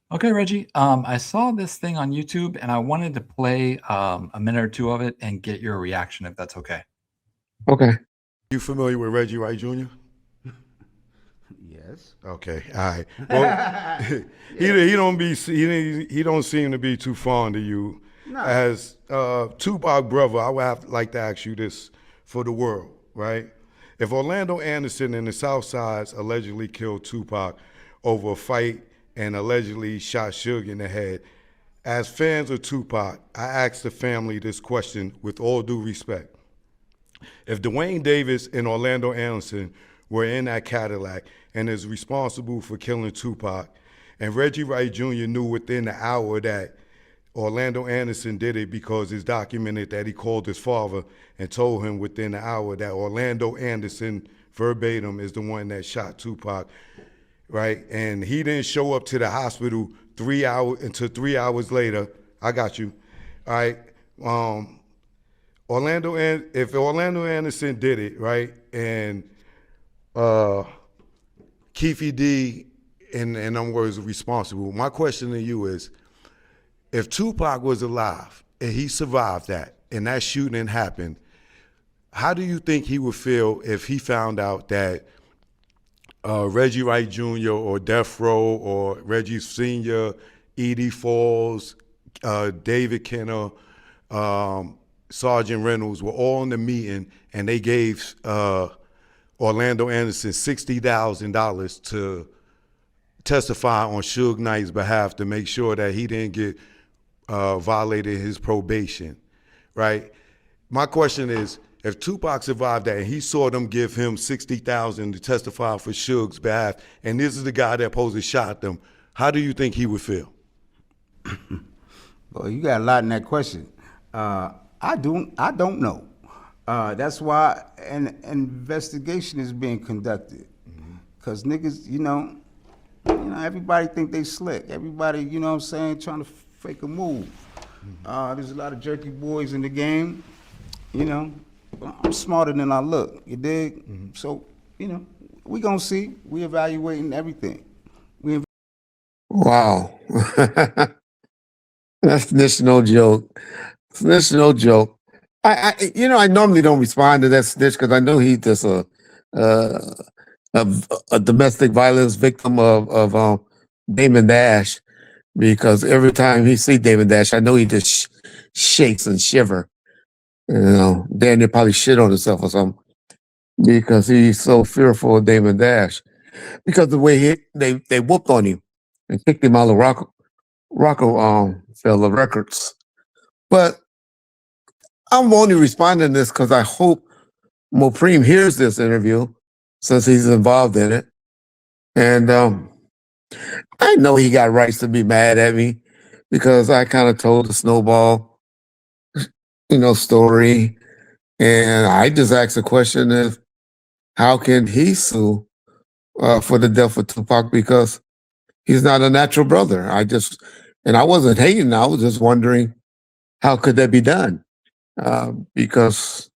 Okay, Reggie. I saw this thing on YouTube and I wanted to play a minute or two of it and get your reaction if that's okay. Okay. You familiar with Reggie Wright Jr.? Yes. Okay, all right. Well, he don't seem to be too fond of you. No. As Tupac brother, I would like to ask you this for the world, right? If Orlando Anderson and the South Sides allegedly killed Tupac over a fight and allegedly shot Suge in the head, as fans of Tupac, I ask the family this question with all due respect. If Dwayne Davis and Orlando Anderson were in that Cadillac and is responsible for killing Tupac, and Reggie Wright Jr. knew within the hour that Orlando Anderson did it because it's documented that he called his father and told him within the hour that Orlando Anderson verbatim is the one that shot Tupac, right? And he didn't show up to the hospital 3 hours later. I got you, all right? If Orlando Anderson did it, right, and Keefe D in them words responsible, my question to you is, if Tupac was alive and he survived that and that shooting happened, how do you think he would feel if he found out that Reggie Wright Jr. or Death Row or Reggie Sr., Edie Falls, David Kenner, Sergeant Reynolds were all in the meeting and they gave Orlando Anderson $60,000 to testify on Suge Knight's behalf to make sure that he didn't get violated his probation, right? My question is, if Tupac survived that and he saw them give him $60,000 to testify for Suge's behalf, and this is the guy that supposedly shot them, how do you think he would feel? Well, you got a lot in that question. I don't know. That's why an investigation is being conducted. Cause niggas, everybody think they slick. Everybody, you know what I'm saying, trying to fake a move. There's a lot of jerky boys in the game. I'm smarter than I look. You dig? So, we gonna see. We evaluating everything. Wow. That's no joke. That's no joke. I normally don't respond to that snitch because I know he's just a domestic violence victim of Damon Dash. Because every time he see Damon Dash, I know he just shakes and shiver. Daniel probably shit on himself or something because he's so fearful of Damon Dash. Because the way they whooped on him and kicked him out of Rockefeller Records. But I'm only responding to this because I hope Mopreme hears this interview since he's involved in it. And I know he got rights to be mad at me because I kind of told the snowball, story. And I just asked the question of how can he sue for the death of Tupac because he's not a natural brother. And I wasn't hating. I was just wondering how could that be done? Because,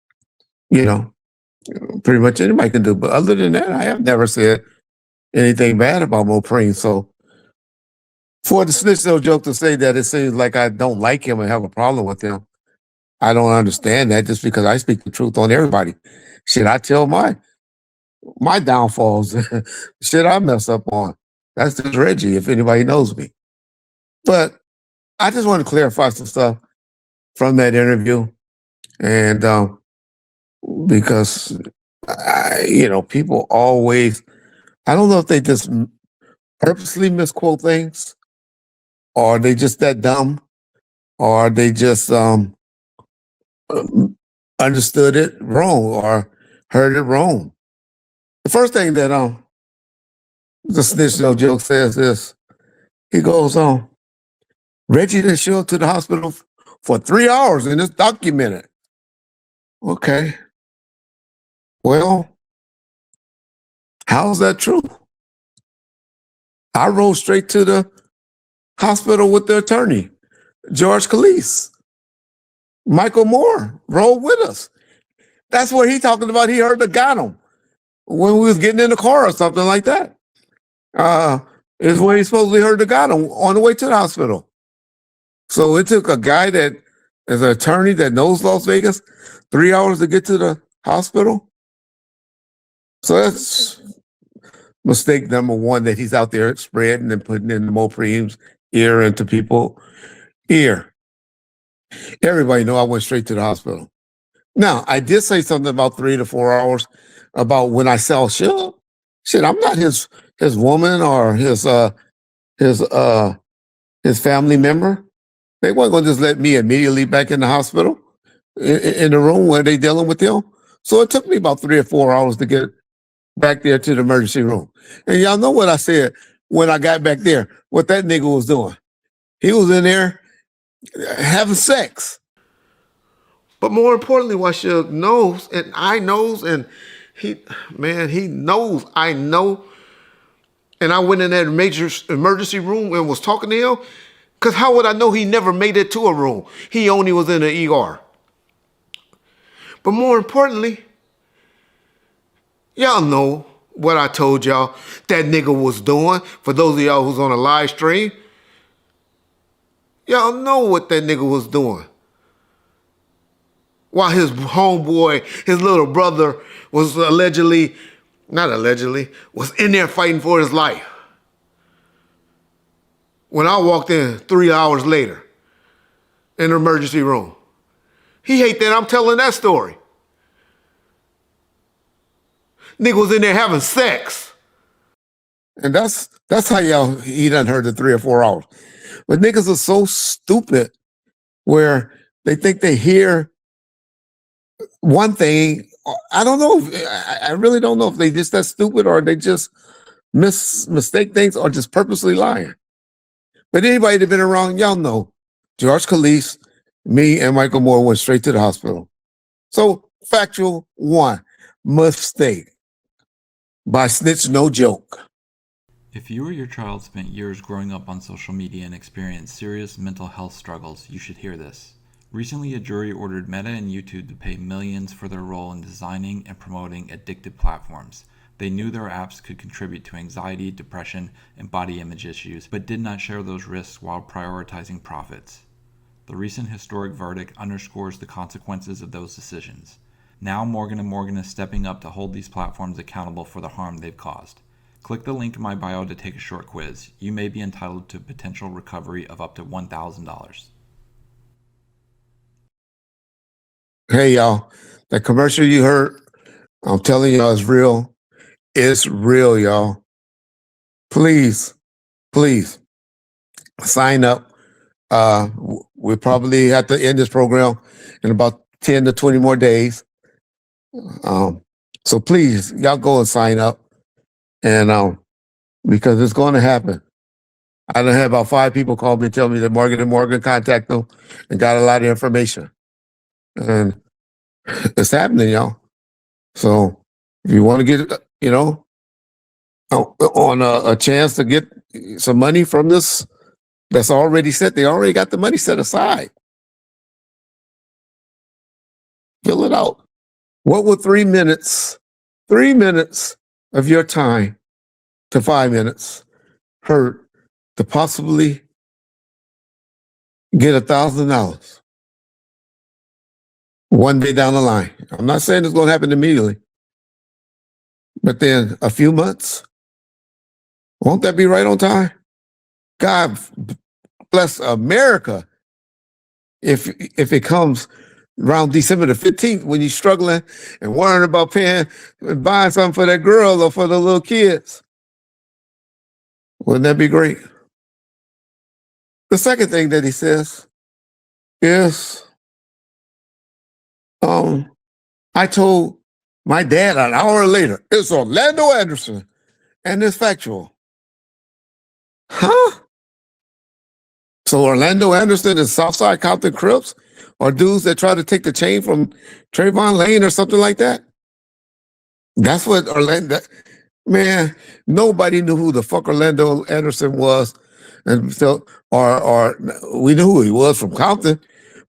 pretty much anybody can do. But other than that, I have never said anything bad about Mopreme. So for the snitch no joke to say that it seems like I don't like him and have a problem with him, I don't understand that just because I speak the truth on everybody. Shit, I tell my downfalls. Shit I mess up on. That's just Reggie, if anybody knows me. But I just want to clarify some stuff from that interview. And because, people always, I don't know if they just purposely misquote things, or are they just that dumb, or are they just understood it wrong or heard it wrong. The first thing that the snitch no joke says is, he goes on, Reggie didn't show up to the hospital for 3 hours and it's documented. Okay. Well, how's that true? I rode straight to the hospital with the attorney, George Calise. Michael Moore rode with us. That's what he talking about. He heard the got him when we was getting in the car or something like that. is where he supposedly heard the gun on the way to the hospital. So it took a guy that is an attorney that knows Las Vegas 3 hours to get to the hospital. So that's mistake number one, that he's out there spreading and putting in the Mopreme's ear into people ear. Everybody know I went straight to the hospital. Now, I did say something about 3 to 4 hours about when I saw Shug. Shit, I'm not his woman or his family member. They weren't going to just let me immediately back in the hospital in the room where they dealing with him. So it took me about 3 or 4 hours to get back there to the emergency room. And y'all know what I said when I got back there, what that nigga was doing. He was in there having sex. But more importantly, what Shug knows, and I knows, and he knows I know. And I went in that major emergency room and was talking to him, because how would I know he never made it to a room? He only was in the ER. But more importantly, y'all know what I told y'all that nigga was doing. For those of y'all who's on a live stream, y'all know what that nigga was doing. While his homeboy, his little brother, was not allegedly, was in there fighting for his life. When I walked in 3 hours later in the emergency room, he hate that I'm telling that story. Nigga was in there having sex. And that's how y'all, he done heard the 3 or 4 hours. But niggas are so stupid where they think they hear one thing. I don't know. I really don't know if they just that stupid or they just mistake things or just purposely lying. But anybody that been around, y'all know George Khalees, me, and Michael Moore went straight to the hospital. So factual one, mistake. By snitch, no joke. If you or your child spent years growing up on social media and experienced serious mental health struggles, you should hear this. Recently, a jury ordered Meta and YouTube to pay millions for their role in designing and promoting addictive platforms. They knew their apps could contribute to anxiety, depression, and body image issues, but did not share those risks while prioritizing profits. The recent historic verdict underscores the consequences of those decisions. Now Morgan & Morgan is stepping up to hold these platforms accountable for the harm they've caused. Click the link in my bio to take a short quiz. You may be entitled to potential recovery of up to $1,000. Hey, y'all, that commercial you heard, I'm telling y'all, it's real. It's real, y'all. Please, please sign up. We probably have to end this program in about 10 to 20 more days. So please, y'all go and sign up. And because it's going to happen. I done had about 5 people call me and tell me that Morgan & Morgan contact them and got a lot of information. And it's happening, y'all. So if you want to get, on a chance to get some money from this that's already set, they already got the money set aside. Fill it out. What would 3 minutes of your time to 5 minutes hurt to possibly get $1,000 one day down the line? I'm not saying it's going to happen immediately, but then a few months, won't that be right on time? God bless America if it comes around December the 15th when you're struggling and worrying about paying and buying something for that girl or for the little kids. Wouldn't that be great? The second thing that he says is, I told my dad an hour later, it's Orlando Anderson, and it's factual. Huh? So Orlando Anderson is Southside Compton Crips or dudes that try to take the chain from Trayvon Lane or something like that? That's what Orlando, man, nobody knew who the fuck Orlando Anderson was. And so, or we knew who he was from Compton,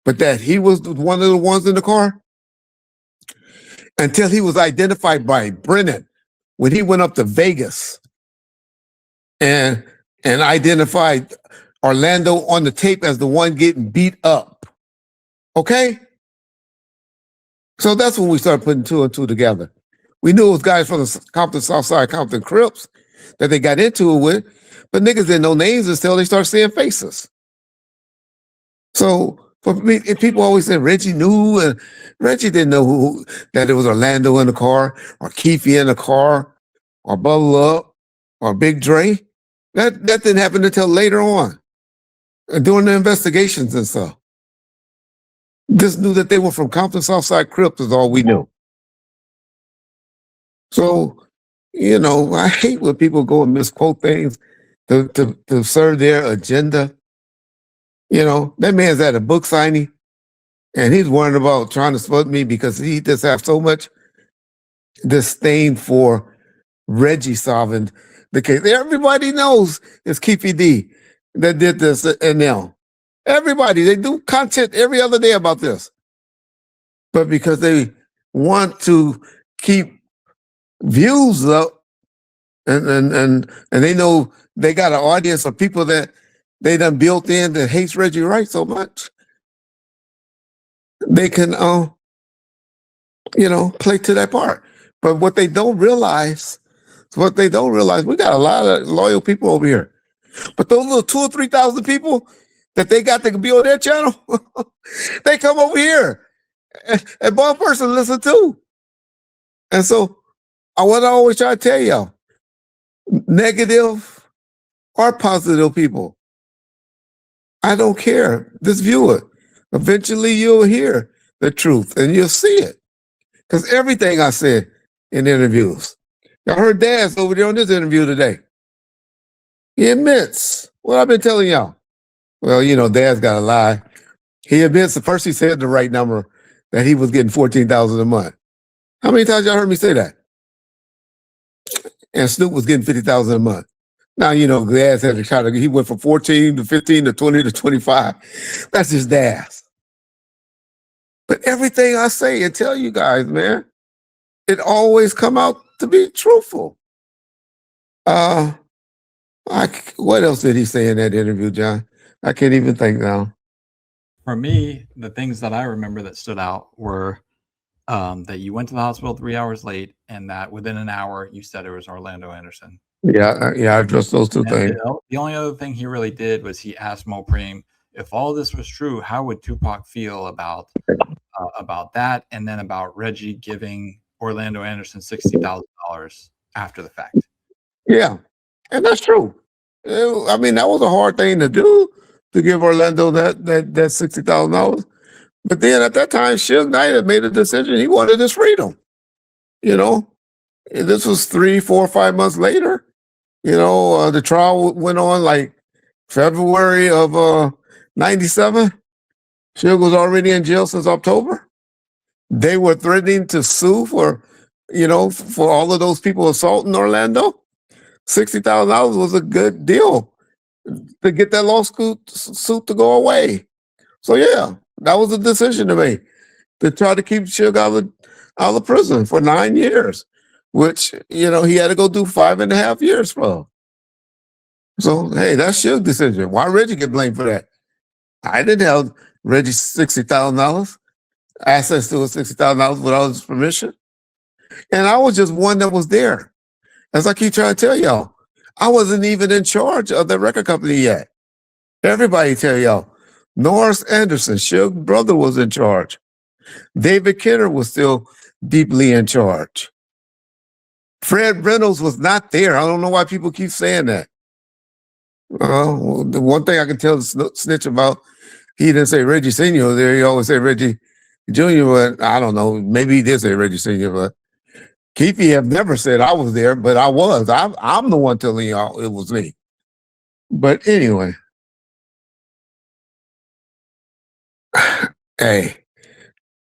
but that he was one of the ones in the car until he was identified by Brennan when he went up to Vegas and and identified Orlando on the tape as the one getting beat up. Okay? So that's when we started putting two and two together. We knew it was guys from the Compton Southside, Compton Crips that they got into it with, but niggas didn't know names until they started seeing faces. So for me, and people always said Reggie knew, and Reggie didn't know that it was Orlando in the car, or Keefe in the car, or Bubble Up, or Big Dre. That didn't happen until later on, during the investigations and stuff. Just knew that they were from Compton Southside Crips is all we knew. So, I hate when people go and misquote things to serve their agenda. That man's at a book signing and he's worried about trying to split me because he just have so much disdain for Reggie solving the case. Everybody knows it's Keefe D that did this and now. Everybody, they do content every other day about this. But because they want to keep views up and they know they got an audience of people that they done built in that hates Reggie Wright so much, they can play to that part. But what they don't realize, we got a lot of loyal people over here. But those little 2,000 or 3,000 people that they got to be on their channel, they come over here and one person listen too. And so what I always try to tell y'all, negative or positive people, I don't care. Just view it. Eventually you'll hear the truth and you'll see it. Because everything I said in interviews, I heard Daz over there on this interview today. He admits what I've been telling y'all. Well, Daz got to lie. He admits the first he said the right number, that he was getting $14,000 a month. How many times y'all heard me say that? And Snoop was getting $50,000 a month. Now, Daz had to try to, he went from 14 to 15 to 20 to 25. That's just Daz. But everything I say and tell you guys, man, it always come out to be truthful. What else did he say in that interview, John? I can't even think now. For me, the things that I remember that stood out were that you went to the hospital 3 hours late, and that within an hour you said it was Orlando Anderson. Yeah, I addressed those two things. The only other thing he really did was he asked Mopreme, if all this was true, how would Tupac feel about that, and then about Reggie giving Orlando Anderson $60,000 after the fact. Yeah, and that's true. I mean, that was a hard thing to do, to give Orlando that $60,000. But then at that time, Suge Knight had made a decision. He wanted his freedom. This was 3, 4, 5 months later. The trial went on like February of 97. Suge was already in jail since October. They were threatening to sue for all of those people assaulting Orlando. $60,000 was a good deal to get that lawsuit to go away. So yeah, that was a decision to make, to try to keep Suge out of prison for 9 years, which he had to go do 5.5 years for. So hey, that's Suge's decision. Why Reggie get blamed for that? I didn't have Reggie $60,000, access to $60,000 without his permission, and I was just one that was there. As I keep trying to tell y'all, I wasn't even in charge of the record company yet. Everybody tell y'all, Norris Anderson, Suge's brother, was in charge. David Kenner was still deeply in charge. Fred Reynolds was not there. I don't know why people keep saying that. The one thing I can tell the snitch about, he didn't say Reggie Sr. was there. He always said Reggie Jr., but I don't know. Maybe he did say Reggie Sr., but Keefe have never said I was there, but I was. I'm the one telling y'all it was me. But anyway, hey,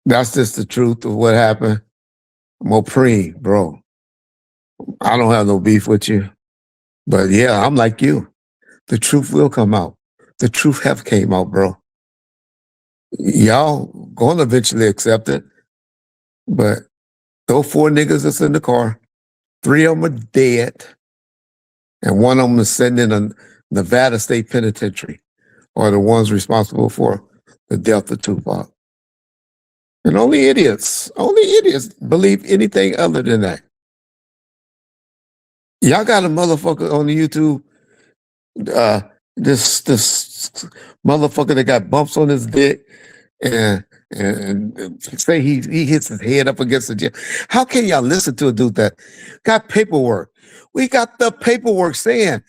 that's just the truth of what happened. Mopreme, bro. I don't have no beef with you. But yeah, I'm like you. The truth will come out. The truth have came out, bro. Y'all gonna eventually accept it. But those 4 niggas that's in the car, 3 of them are dead. And one of them is sitting in Nevada State Penitentiary are the ones responsible for the death of Tupac. And only idiots believe anything other than that. Y'all got a motherfucker on the YouTube, this motherfucker that got bumps on his dick and say he hits his head up against the jail. How can y'all listen to a dude that got paperwork? We got the paperwork saying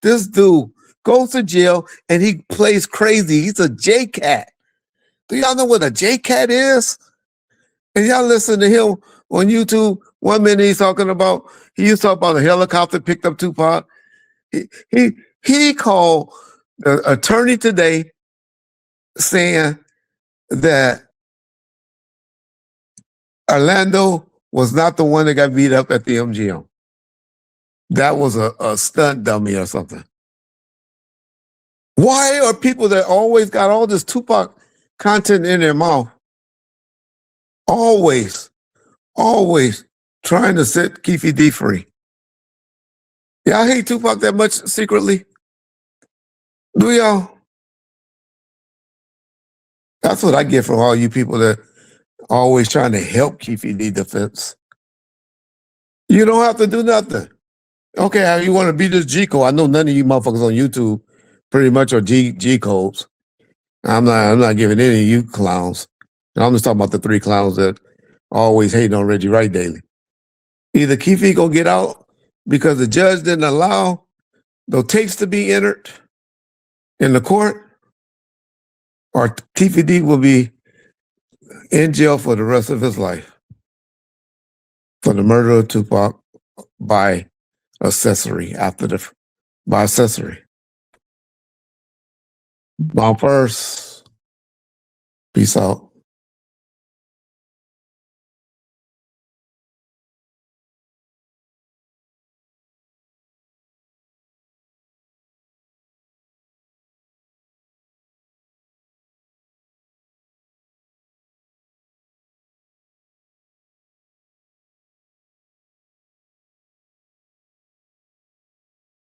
this dude goes to jail and he plays crazy. He's a J-Cat. Do y'all know what a J-Cat is? And y'all listen to him on YouTube. 1 minute he used to talk about a helicopter picked up Tupac. He called the attorney today saying that Orlando was not the one that got beat up at the MGM. That was a stunt dummy or something. Why are people that always got all this Tupac content in their mouth always trying to set Keefe D free? Y'all hate Tupac that much secretly? Do y'all? That's what I get from all you people that are always trying to help Keefe D defense. You don't have to do nothing. Okay, how you want to be this G code? I know none of you motherfuckers on YouTube pretty much are G codes. I'm not giving any of you clowns. I'm just talking about the 3 clowns that always hating on Reggie Wright daily. Either Keefe gonna get out because the judge didn't allow the tapes to be entered in the court, or Keefe D will be in jail for the rest of his life for the murder of Tupac by accessory by accessory. Bomb first. Peace out.